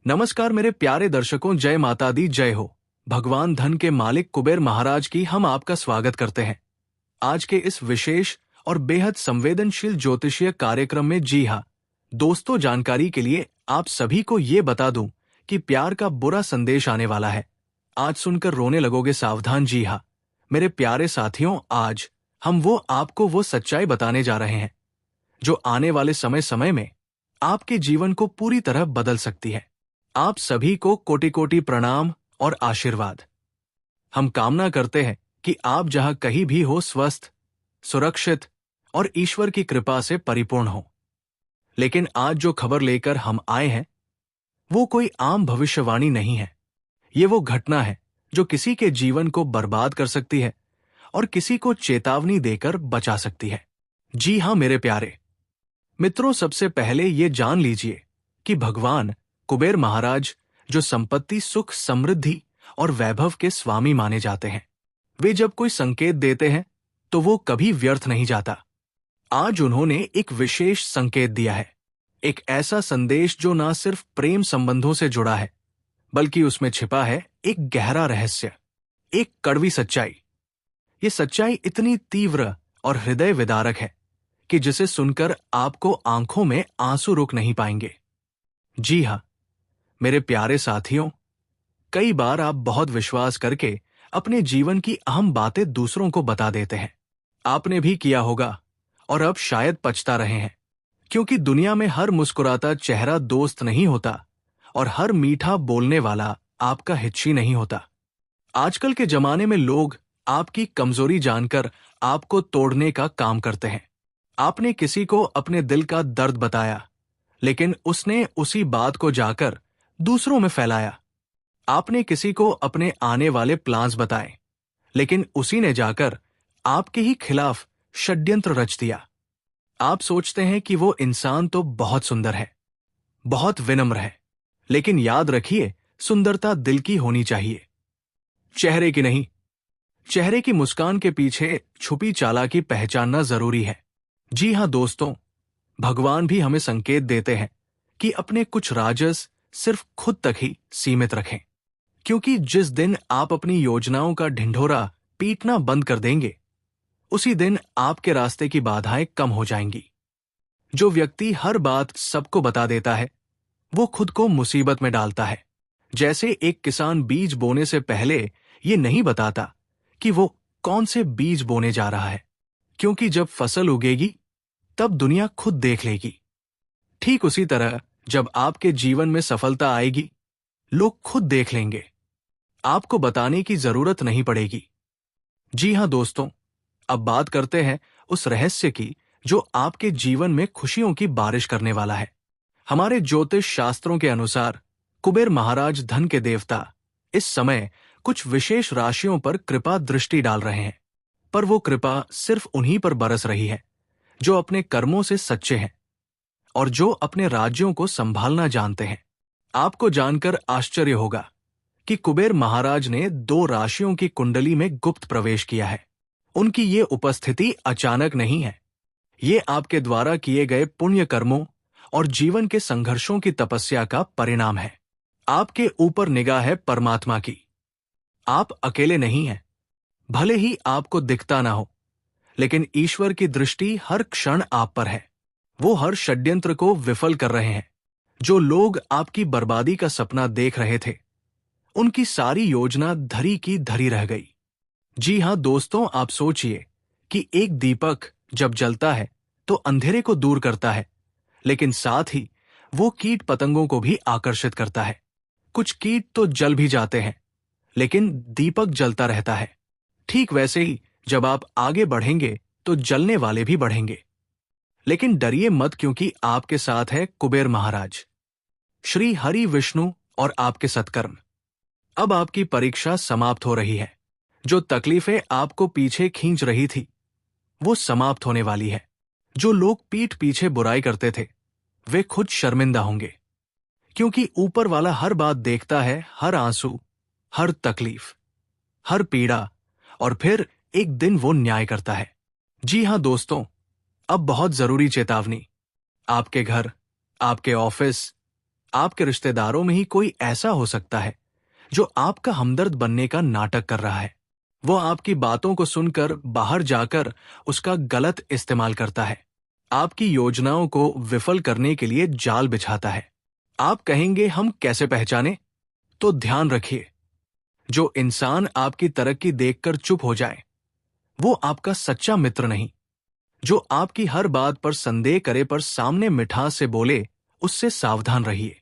नमस्कार मेरे प्यारे दर्शकों, जय माता दी, जय हो। भगवान धन के मालिक कुबेर महाराज की हम आपका स्वागत करते हैं आज के इस विशेष और बेहद संवेदनशील ज्योतिषीय कार्यक्रम में। जी हाँ दोस्तों, जानकारी के लिए आप सभी को ये बता दूं कि प्यार का बुरा संदेश आने वाला है। आज सुनकर रोने लगोगे, सावधान। जी हाँ मेरे प्यारे साथियों, आज हम आपको वो सच्चाई बताने जा रहे हैं जो आने वाले समय में आपके जीवन को पूरी तरह बदल सकती है। आप सभी को कोटि कोटि प्रणाम और आशीर्वाद। हम कामना करते हैं कि आप जहां कहीं भी हो, स्वस्थ, सुरक्षित और ईश्वर की कृपा से परिपूर्ण हो। लेकिन आज जो खबर लेकर हम आए हैं वो कोई आम भविष्यवाणी नहीं है। ये वो घटना है जो किसी के जीवन को बर्बाद कर सकती है और किसी को चेतावनी देकर बचा सकती है। जी हाँ मेरे प्यारे मित्रों, सबसे पहले ये जान लीजिए कि भगवान कुबेर महाराज, जो संपत्ति, सुख, समृद्धि और वैभव के स्वामी माने जाते हैं, वे जब कोई संकेत देते हैं तो वो कभी व्यर्थ नहीं जाता। आज उन्होंने एक विशेष संकेत दिया है, एक ऐसा संदेश जो ना सिर्फ प्रेम संबंधों से जुड़ा है बल्कि उसमें छिपा है एक गहरा रहस्य, एक कड़वी सच्चाई। ये सच्चाई इतनी तीव्र और हृदय विदारक है कि जिसे सुनकर आपको आंखों में आंसू रुक नहीं पाएंगे। जी हाँ मेरे प्यारे साथियों, कई बार आप बहुत विश्वास करके अपने जीवन की अहम बातें दूसरों को बता देते हैं। आपने भी किया होगा और अब शायद पछता रहे हैं, क्योंकि दुनिया में हर मुस्कुराता चेहरा दोस्त नहीं होता और हर मीठा बोलने वाला आपका हितैषी नहीं होता। आजकल के जमाने में लोग आपकी कमजोरी जानकर आपको तोड़ने का काम करते हैं। आपने किसी को अपने दिल का दर्द बताया, लेकिन उसने उसी बात को जाकर दूसरों में फैलाया। आपने किसी को अपने आने वाले प्लान्स बताए, लेकिन उसी ने जाकर आपके ही खिलाफ षड्यंत्र रच दिया। आप सोचते हैं कि वो इंसान तो बहुत सुंदर है, बहुत विनम्र है, लेकिन याद रखिए, सुंदरता दिल की होनी चाहिए, चेहरे की नहीं। चेहरे की मुस्कान के पीछे छुपी चालाकी पहचानना जरूरी है। जी हाँ दोस्तों, भगवान भी हमें संकेत देते हैं कि अपने कुछ राजस सिर्फ खुद तक ही सीमित रखें, क्योंकि जिस दिन आप अपनी योजनाओं का ढिंढोरा पीटना बंद कर देंगे, उसी दिन आपके रास्ते की बाधाएं कम हो जाएंगी। जो व्यक्ति हर बात सबको बता देता है, वो खुद को मुसीबत में डालता है। जैसे एक किसान बीज बोने से पहले ये नहीं बताता कि वो कौन से बीज बोने जा रहा है, क्योंकि जब फसल उगेगी तब दुनिया खुद देख लेगी। ठीक उसी तरह जब आपके जीवन में सफलता आएगी, लोग खुद देख लेंगे, आपको बताने की जरूरत नहीं पड़ेगी। जी हां दोस्तों, अब बात करते हैं उस रहस्य की जो आपके जीवन में खुशियों की बारिश करने वाला है। हमारे ज्योतिष शास्त्रों के अनुसार कुबेर महाराज, धन के देवता, इस समय कुछ विशेष राशियों पर कृपा दृष्टि डाल रहे हैं, पर वो कृपा सिर्फ उन्हीं पर बरस रही है जो अपने कर्मों से सच्चे हैं और जो अपने राज्यों को संभालना जानते हैं। आपको जानकर आश्चर्य होगा कि कुबेर महाराज ने 2 राशियों की कुंडली में गुप्त प्रवेश किया है। उनकी ये उपस्थिति अचानक नहीं है, ये आपके द्वारा किए गए पुण्य कर्मों और जीवन के संघर्षों की तपस्या का परिणाम है। आपके ऊपर निगाह है परमात्मा की। आप अकेले नहीं हैं, भले ही आपको दिखता ना हो, लेकिन ईश्वर की दृष्टि हर क्षण आप पर है। वो हर षड्यंत्र को विफल कर रहे हैं। जो लोग आपकी बर्बादी का सपना देख रहे थे, उनकी सारी योजना धरी की धरी रह गई। जी हां दोस्तों, आप सोचिए कि एक दीपक जब जलता है तो अंधेरे को दूर करता है, लेकिन साथ ही वो कीट पतंगों को भी आकर्षित करता है। कुछ कीट तो जल भी जाते हैं, लेकिन दीपक जलता रहता है। ठीक वैसे ही जब आप आगे बढ़ेंगे तो जलने वाले भी बढ़ेंगे। लेकिन डरिए मत, क्योंकि आपके साथ है कुबेर महाराज, श्री हरि विष्णु और आपके सत्कर्म। अब आपकी परीक्षा समाप्त हो रही है। जो तकलीफें आपको पीछे खींच रही थी, वो समाप्त होने वाली है। जो लोग पीठ पीछे बुराई करते थे, वे खुद शर्मिंदा होंगे, क्योंकि ऊपर वाला हर बात देखता है, हर आंसू, हर तकलीफ, हर पीड़ा, और फिर एक दिन वो न्याय करता है। जी हां दोस्तों, अब बहुत जरूरी चेतावनी। आपके घर, आपके ऑफिस, आपके रिश्तेदारों में ही कोई ऐसा हो सकता है जो आपका हमदर्द बनने का नाटक कर रहा है। वो आपकी बातों को सुनकर बाहर जाकर उसका गलत इस्तेमाल करता है, आपकी योजनाओं को विफल करने के लिए जाल बिछाता है। आप कहेंगे हम कैसे पहचाने? तो ध्यान रखिए, जो इंसान आपकी तरक्की देखकर चुप हो जाए वो आपका सच्चा मित्र नहीं। जो आपकी हर बात पर संदेह करे पर सामने मिठास से बोले, उससे सावधान रहिए।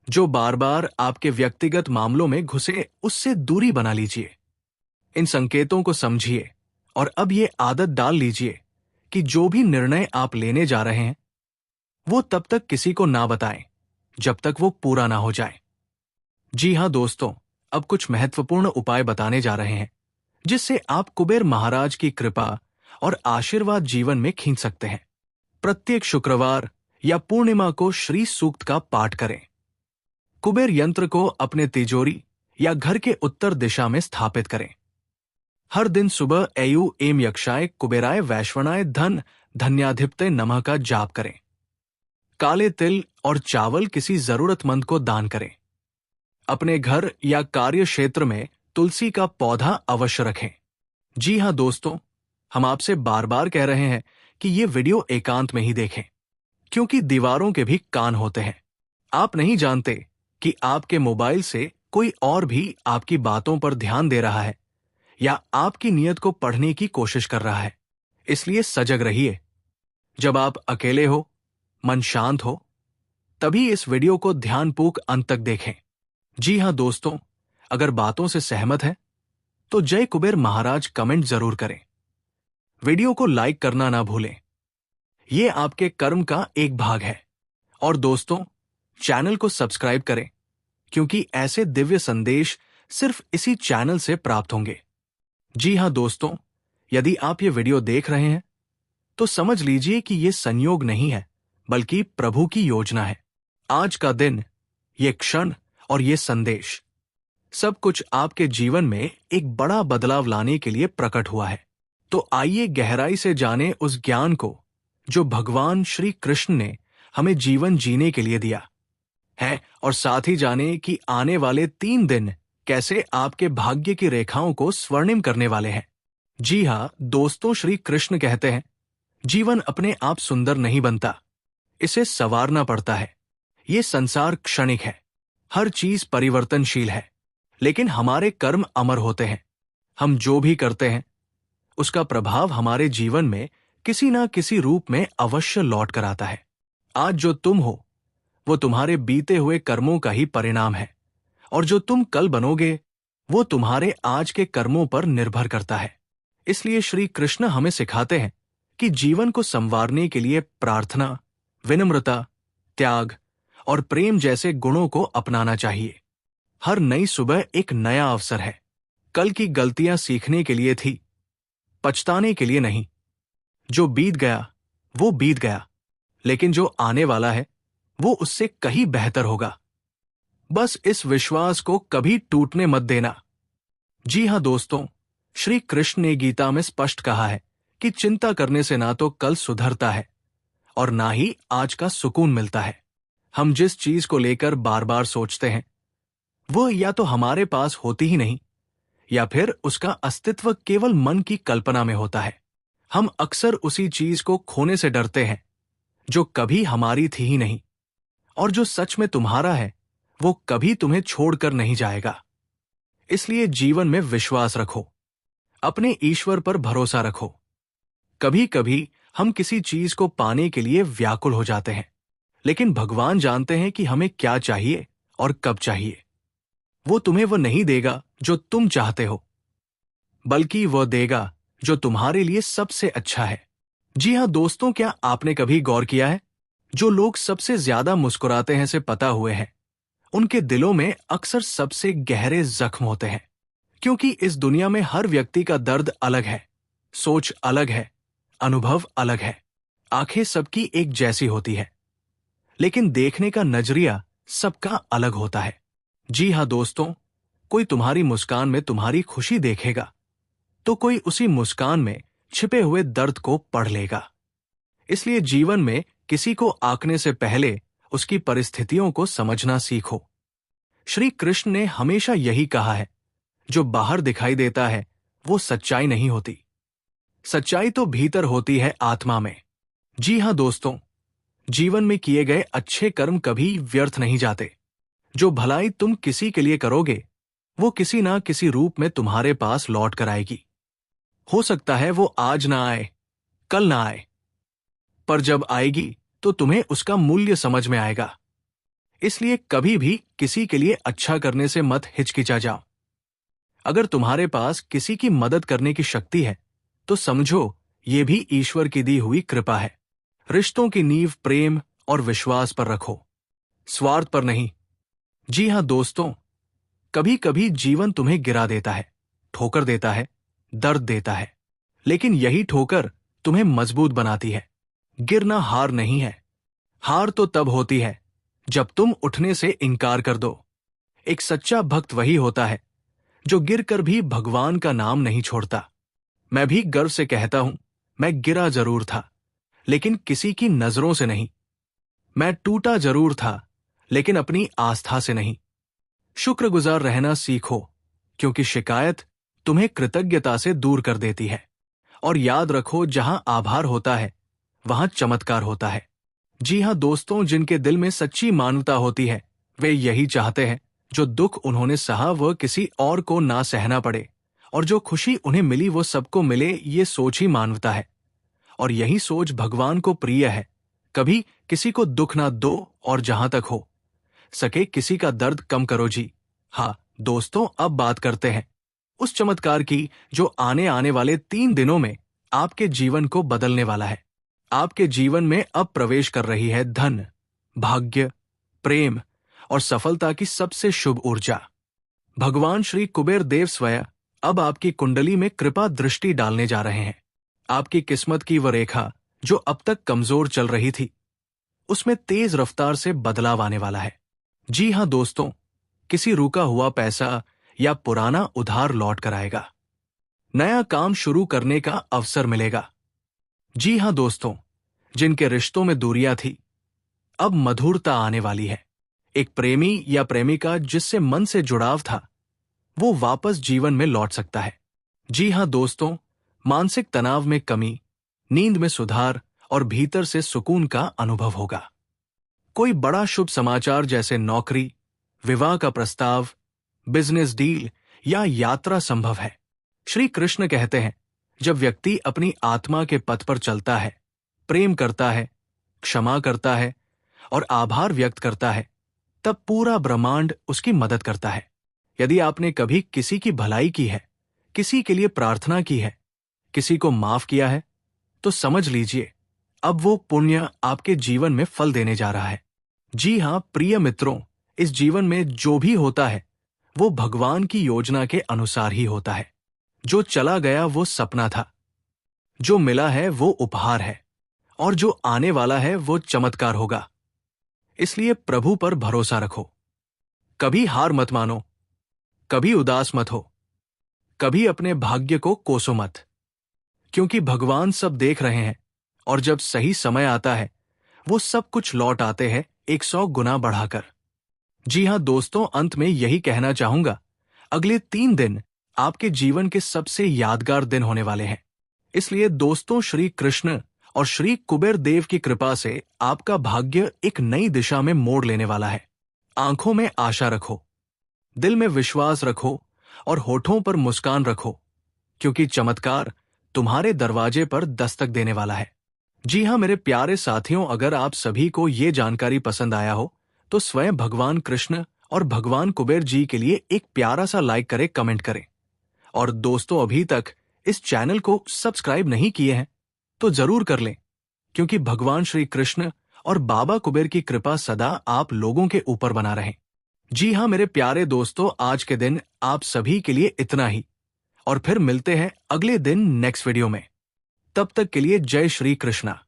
जो बार बार आपके व्यक्तिगत मामलों में घुसे, उससे दूरी बना लीजिए। इन संकेतों को समझिए और अब ये आदत डाल लीजिए कि जो भी निर्णय आप लेने जा रहे हैं वो तब तक किसी को ना बताएं जब तक वो पूरा ना हो जाए। जी हां दोस्तों, अब कुछ महत्वपूर्ण उपाय बताने जा रहे हैं जिससे आप कुबेर महाराज की कृपा और आशीर्वाद जीवन में खींच सकते हैं। प्रत्येक शुक्रवार या पूर्णिमा को श्री सूक्त का पाठ करें। कुबेर यंत्र को अपने तिजोरी या घर के उत्तर दिशा में स्थापित करें। हर दिन सुबह एयु एम यक्षाय कुबेराय वैश्वनाय धन धन्याधिपते नमः का जाप करें। काले तिल और चावल किसी जरूरतमंद को दान करें। अपने घर या कार्य क्षेत्र में तुलसी का पौधा अवश्य रखें। जी हां दोस्तों, हम आपसे बार बार कह रहे हैं कि ये वीडियो एकांत में ही देखें, क्योंकि दीवारों के भी कान होते हैं। आप नहीं जानते कि आपके मोबाइल से कोई और भी आपकी बातों पर ध्यान दे रहा है या आपकी नीयत को पढ़ने की कोशिश कर रहा है। इसलिए सजग रहिए। जब आप अकेले हो, मन शांत हो, तभी इस वीडियो को ध्यानपूर्वक अंत तक देखें। जी हां दोस्तों, अगर बातों से सहमत हैं तो जय कुबेर महाराज कमेंट जरूर करें। वीडियो को लाइक करना ना भूलें, यह आपके कर्म का एक भाग है। और दोस्तों, चैनल को सब्सक्राइब करें, क्योंकि ऐसे दिव्य संदेश सिर्फ इसी चैनल से प्राप्त होंगे। जी हां दोस्तों, यदि आप ये वीडियो देख रहे हैं तो समझ लीजिए कि ये संयोग नहीं है, बल्कि प्रभु की योजना है। आज का दिन, ये क्षण और ये संदेश, सब कुछ आपके जीवन में एक बड़ा बदलाव लाने के लिए प्रकट हुआ है। तो आइए गहराई से जानें उस ज्ञान को जो भगवान श्री कृष्ण ने हमें जीवन जीने के लिए दिया है, और साथ ही जानें कि आने वाले 3 दिन कैसे आपके भाग्य की रेखाओं को स्वर्णिम करने वाले हैं। जी हां दोस्तों, श्री कृष्ण कहते हैं, जीवन अपने आप सुंदर नहीं बनता, इसे संवारना पड़ता है। ये संसार क्षणिक है, हर चीज परिवर्तनशील है, लेकिन हमारे कर्म अमर होते हैं। हम जो भी करते हैं उसका प्रभाव हमारे जीवन में किसी ना किसी रूप में अवश्य लौट कर आता है। आज जो तुम हो वो तुम्हारे बीते हुए कर्मों का ही परिणाम है, और जो तुम कल बनोगे वो तुम्हारे आज के कर्मों पर निर्भर करता है। इसलिए श्री कृष्ण हमें सिखाते हैं कि जीवन को संवारने के लिए प्रार्थना, विनम्रता, त्याग और प्रेम जैसे गुणों को अपनाना चाहिए। हर नई सुबह एक नया अवसर है। कल की गलतियां सीखने के लिए थी, पछताने के लिए नहीं। जो बीत गया वो बीत गया, लेकिन जो आने वाला है वो उससे कहीं बेहतर होगा। बस इस विश्वास को कभी टूटने मत देना। जी हां दोस्तों, श्री कृष्ण ने गीता में स्पष्ट कहा है कि चिंता करने से ना तो कल सुधरता है और ना ही आज का सुकून मिलता है। हम जिस चीज को लेकर बार बार सोचते हैं वो या तो हमारे पास होती ही नहीं, या फिर उसका अस्तित्व केवल मन की कल्पना में होता है। हम अक्सर उसी चीज को खोने से डरते हैं जो कभी हमारी थी ही नहीं, और जो सच में तुम्हारा है वो कभी तुम्हें छोड़कर नहीं जाएगा। इसलिए जीवन में विश्वास रखो, अपने ईश्वर पर भरोसा रखो। कभी कभी हम किसी चीज को पाने के लिए व्याकुल हो जाते हैं, लेकिन भगवान जानते हैं कि हमें क्या चाहिए और कब चाहिए। वो तुम्हें वो नहीं देगा जो तुम चाहते हो, बल्कि वो देगा जो तुम्हारे लिए सबसे अच्छा है। जी हां दोस्तों, क्या आपने कभी गौर किया है, जो लोग सबसे ज्यादा मुस्कुराते हैं से पता हुए हैं, उनके दिलों में अक्सर सबसे गहरे जख्म होते हैं। क्योंकि इस दुनिया में हर व्यक्ति का दर्द अलग है, सोच अलग है, अनुभव अलग है। आंखें सबकी एक जैसी होती है, लेकिन देखने का नजरिया सबका अलग होता है। जी हां दोस्तों, कोई तुम्हारी मुस्कान में तुम्हारी खुशी देखेगा तो कोई उसी मुस्कान में छिपे हुए दर्द को पढ़ लेगा। इसलिए जीवन में किसी को आंकने से पहले उसकी परिस्थितियों को समझना सीखो। श्री कृष्ण ने हमेशा यही कहा है, जो बाहर दिखाई देता है वो सच्चाई नहीं होती। सच्चाई तो भीतर होती है, आत्मा में। जी हां दोस्तों, जीवन में किए गए अच्छे कर्म कभी व्यर्थ नहीं जाते। जो भलाई तुम किसी के लिए करोगे वो किसी ना किसी रूप में तुम्हारे पास लौट कर आएगी। हो सकता है वो आज ना आए, कल ना आए, पर जब आएगी तो तुम्हें उसका मूल्य समझ में आएगा। इसलिए कभी भी किसी के लिए अच्छा करने से मत हिचकिचा जाओ। अगर तुम्हारे पास किसी की मदद करने की शक्ति है तो समझो ये भी ईश्वर की दी हुई कृपा है। रिश्तों की नींव प्रेम और विश्वास पर रखो, स्वार्थ पर नहीं। जी हां दोस्तों, कभी कभी जीवन तुम्हें गिरा देता है, ठोकर देता है, दर्द देता है, लेकिन यही ठोकर तुम्हें मजबूत बनाती है। गिरना हार नहीं है। हार तो तब होती है जब तुम उठने से इनकार कर दो। एक सच्चा भक्त वही होता है जो गिरकर भी भगवान का नाम नहीं छोड़ता। मैं भी गर्व से कहता हूं, मैं गिरा जरूर था लेकिन किसी की नजरों से नहीं। मैं टूटा जरूर था लेकिन अपनी आस्था से नहीं। शुक्रगुजार रहना सीखो, क्योंकि शिकायत तुम्हें कृतज्ञता से दूर कर देती है। और याद रखो, जहां आभार होता है वहां चमत्कार होता है। जी हां दोस्तों, जिनके दिल में सच्ची मानवता होती है वे यही चाहते हैं जो दुख उन्होंने सहा वह किसी और को ना सहना पड़े, और जो खुशी उन्हें मिली वो सबको मिले। ये सोच ही मानवता है, और यही सोच भगवान को प्रिय है। कभी किसी को दुख ना दो, और जहां तक हो सके किसी का दर्द कम करो। जी हाँ दोस्तों, अब बात करते हैं उस चमत्कार की जो आने वाले 3 दिनों में आपके जीवन को बदलने वाला है। आपके जीवन में अब प्रवेश कर रही है धन, भाग्य, प्रेम और सफलता की सबसे शुभ ऊर्जा। भगवान श्री कुबेर देव स्वयं अब आपकी कुंडली में कृपा दृष्टि डालने जा रहे हैं। आपकी किस्मत की वह रेखा जो अब तक कमजोर चल रही थी, उसमें तेज रफ्तार से बदलाव आने वाला है। जी हां दोस्तों, किसी रुका हुआ पैसा या पुराना उधार लौट कर आएगा। नया काम शुरू करने का अवसर मिलेगा। जी हां दोस्तों, जिनके रिश्तों में दूरियां थी, अब मधुरता आने वाली है। एक प्रेमी या प्रेमिका जिससे मन से जुड़ाव था, वो वापस जीवन में लौट सकता है। जी हां दोस्तों, मानसिक तनाव में कमी, नींद में सुधार और भीतर से सुकून का अनुभव होगा। कोई बड़ा शुभ समाचार जैसे नौकरी, विवाह का प्रस्ताव, बिजनेस डील या यात्रा संभव है। श्री कृष्ण कहते हैं, जब व्यक्ति अपनी आत्मा के पथ पर चलता है, प्रेम करता है, क्षमा करता है और आभार व्यक्त करता है, तब पूरा ब्रह्मांड उसकी मदद करता है। यदि आपने कभी किसी की भलाई की है, किसी के लिए प्रार्थना की है, किसी को माफ किया है, तो समझ लीजिए अब वो पुण्य आपके जीवन में फल देने जा रहा है। जी हां प्रिय मित्रों, इस जीवन में जो भी होता है वो भगवान की योजना के अनुसार ही होता है। जो चला गया वो सपना था, जो मिला है वो उपहार है, और जो आने वाला है वो चमत्कार होगा। इसलिए प्रभु पर भरोसा रखो। कभी हार मत मानो, कभी उदास मत हो, कभी अपने भाग्य को कोसो मत, क्योंकि भगवान सब देख रहे हैं, और जब सही समय आता है वो सब कुछ लौट आते हैं 100 गुना बढ़ाकर। जी हां दोस्तों, अंत में यही कहना चाहूंगा, अगले 3 दिन आपके जीवन के सबसे यादगार दिन होने वाले हैं। इसलिए दोस्तों, श्री कृष्ण और श्री कुबेर देव की कृपा से आपका भाग्य एक नई दिशा में मोड़ लेने वाला है। आंखों में आशा रखो, दिल में विश्वास रखो और होठों पर मुस्कान रखो, क्योंकि चमत्कार तुम्हारे दरवाजे पर दस्तक देने वाला है। जी हां मेरे प्यारे साथियों, अगर आप सभी को ये जानकारी पसंद आया हो तो स्वयं भगवान कृष्ण और भगवान कुबेर जी के लिए एक प्यारा सा लाइक करें, कमेंट करें। और दोस्तों, अभी तक इस चैनल को सब्सक्राइब नहीं किए हैं तो जरूर कर लें, क्योंकि भगवान श्री कृष्ण और बाबा कुबेर की कृपा सदा आप लोगों के ऊपर बना रहे। जी हां मेरे प्यारे दोस्तों, आज के दिन आप सभी के लिए इतना ही, और फिर मिलते हैं अगले दिन नेक्स्ट वीडियो में। तब तक के लिए जय श्री कृष्णा।